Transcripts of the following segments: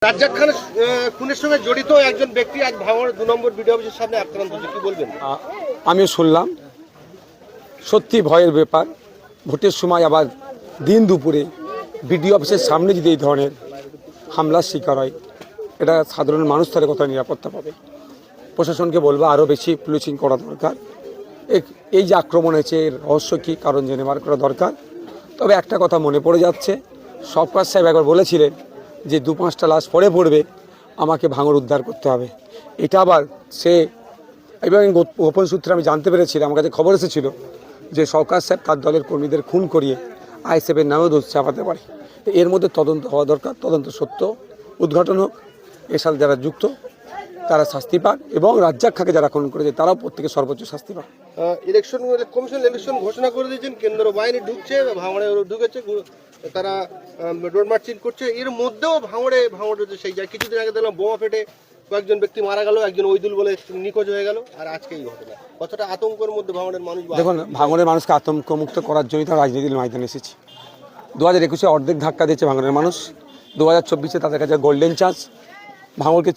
রাজ্জাক খান খুনের সঙ্গে জড়িত একজন ব্যক্তি আজ ভাঙড় 2 নম্বর বিডিও অফিসের সামনে আক্রান্ত হয়েছে, কি বলবেন? আমিও শুনলাম, সত্যি ভয়ের ব্যাপার। ভোটের সময় আবার দিন দুপুরে বিডিও অফিসের সামনে যদি এই ধরনের হামলার শিকার হয়, এটা সাধারণ মানুষ তাদের কত নিরাপত্তা পাবে? প্রশাসনকে বলবো আরও বেশি পুলিশিং করা দরকার। এই যে আক্রমণ হয়েছে এর রহস্য কী, কারণ জেনে বার করা দরকার। তবে একটা কথা মনে পড়ে যাচ্ছে, সরকার সাহেব একবার বলেছিলেন যে 2-5টা লাশ পরে পড়বে, আমাকে ভাঙড় উদ্ধার করতে হবে। এটা আবার সে এবং গোপন সূত্রে আমি জানতে পেরেছিলাম, আমার কাছে খবর এসেছিল যে সরকার সাহেব তার দলের কর্মীদের খুন করিয়ে আইএসএফের নামেও দোষ চাপাতে পারে। এর মধ্যে তদন্ত হওয়া দরকার, তদন্ত সত্য উদ্ঘাটন হোক, এর সাথে যারা যুক্ত তারা শাস্তি পাক এবং রাজ্জাক খানকে যারা খুন করেছে তারাও প্রত্যেকে সর্বোচ্চ শাস্তি পাক। ইলেকশন কমিশন ইলেকশন ঘোষণা করে দিয়েছেন, কেন্দ্র বাহিনী ঢুকছে, ভাঙড়ে ঢুকেছে, তারা রোড মার্চিং করছে। এর মধ্যেও ভাঙড়ে সেই যায় কিছুদিন আগে দেখলাম বোমা ফেটে কয়েকজন ব্যক্তি মারা গেল, একজন ওইদুল বলে নিখোঁজ হয়ে গেল, আর আজকে এই ঘটনা। কতটা আতঙ্কের মধ্যে ভাঙড়ের মানুষ? দেখুন, ভাঙড়ের মানুষকে আতঙ্কমুক্ত করার জন্যই তারা রাজনীতির ময়দানে এসেছে। 2021-এ অর্ধেক ধাক্কা দিয়েছে ভাঙড়ের মানুষ, 2024-এ তাদের কাছে গোল্ডেন চান্স ভাঙড়কে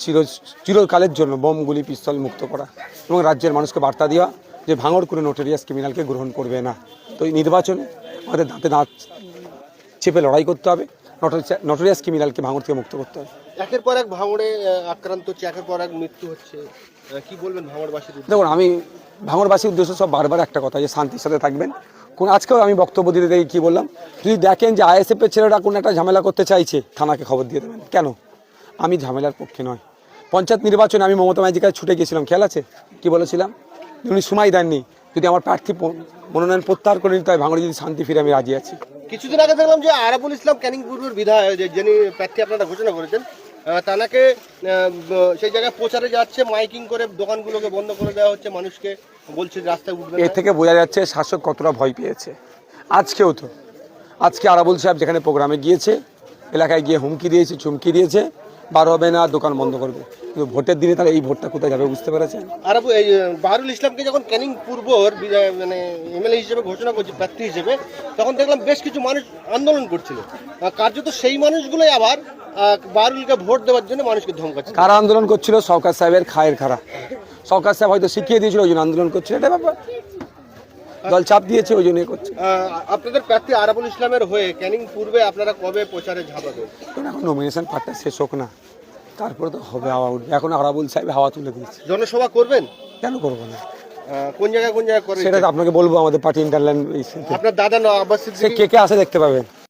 চিরকালের জন্য বোমগুলি পিস্তল মুক্ত করা এবং রাজ্যের মানুষকে বার্তা দেওয়া যে ভাঙড় করে নোটেরিয়াস ক্রিমিনালকে গ্রহণ করবে না। তো এই নির্বাচনে আমাদের দাঁতে দাঁত চেপে লড়াই করতে হবে, নোটেরিয়াস ক্রিমিনালকে ভাঙড় থেকে মুক্ত করতে হবে। একের পর এক ভাঙড়ে আক্রান্ত হচ্ছে, একের পর এক মৃত্যু হচ্ছে, কি বলবেন ভাঙড়বাসীর? দেখুন, আমি ভাঙড়বাসীর উদ্দেশ্য সব বারবার একটা কথা, যে শান্তির সাথে থাকবেন। আজকেও আমি বক্তব্য দিতে দেখি কী বললাম, যদি দেখেন যে আইএসএফের ছেলেরা কোনো একটা ঝামেলা করতে চাইছে, থানাকে খবর দিয়ে দেবেন। কেন? আমি ঝামেলার পক্ষে নয়। পঞ্চায়েত নির্বাচনে আমি মমতা ব্যানার্জির কাছে ছুটে গিয়েছিলাম, খেয়াল আছে কি বলেছিলাম? উনি সময় দেননি, যদি আমার প্রার্থী মনোনয়ন প্রত্যাহার করে নিতে হয়, ভাঙড়ে যদি শান্তি ফিরে আমি রাজি আছি। কিছুদিন আগে দেখলাম যে আরাবুল ইসলাম ক্যানিং পূর্বের বিধায়ক, যিনি প্রার্থী আপনারা ঘোষণা করেছেন, তাকে সেই জায়গায় প্রচারে যাচ্ছে, মাইকিং করে দোকানগুলোকে বন্ধ করে দেওয়া হচ্ছে, মানুষকে বলছে রাস্তায় উঠবে। এর থেকে বোঝা যাচ্ছে শাসক কতটা ভয় পেয়েছে। আজকে আরাবুল সাহেব যেখানে প্রোগ্রামে গিয়েছে, এলাকায় গিয়ে হুমকি দিয়েছে, চুমকি দিয়েছে, বার হবে না, দোকান বন্ধ করবে। কিন্তু ভোটের দিনে তারা এই ভোটটা কোথায় যাবে বুঝতে পেরেছেন? এই বাহারুল ইসলামকে যখন ক্যানিং পূর্বর মানে এমএলএ হিসেবে ঘোষণা করছে, প্রার্থী হিসেবে, তখন দেখলাম বেশ কিছু মানুষ আন্দোলন করছিল। কার্যত সেই মানুষগুলোই আবার বাহারুলকে ভোট দেওয়ার জন্য মানুষকে ধমকাচ্ছে। কারা আন্দোলন করছিল? সরকার সাহেবের খায়ের খারা। সরকার সাহেব হয়তো শিখিয়ে দিয়েছিল, ওই জন্য আন্দোলন করছিল। এটা ব্যাপার, দল চাপ দিয়েছে, ওই জন্য করছে। আপনাদের প্রার্থী আরাবুল ইসলামের হয়ে ক্যানিং পূর্বে আপনারা কবে প্রচারে ঝাঁপাবেন? এখন নমিনেশন পার্টটা শেষ হোক না, তারপরে তো হবে, হাওয়া উঠবে। এখন আরাবুল সাহেব হাওয়া তুলে দিয়েছে। জনসভা করবেন? কেন করবো না? কোন জায়গায় করে সেটা তো আপনাকে বলবো, আমাদের পার্টি ইন্টারল্যান্ড। আপনার দাদা আব্বাস সিদ্দিকী কে কে আসে দেখতে পাবেন।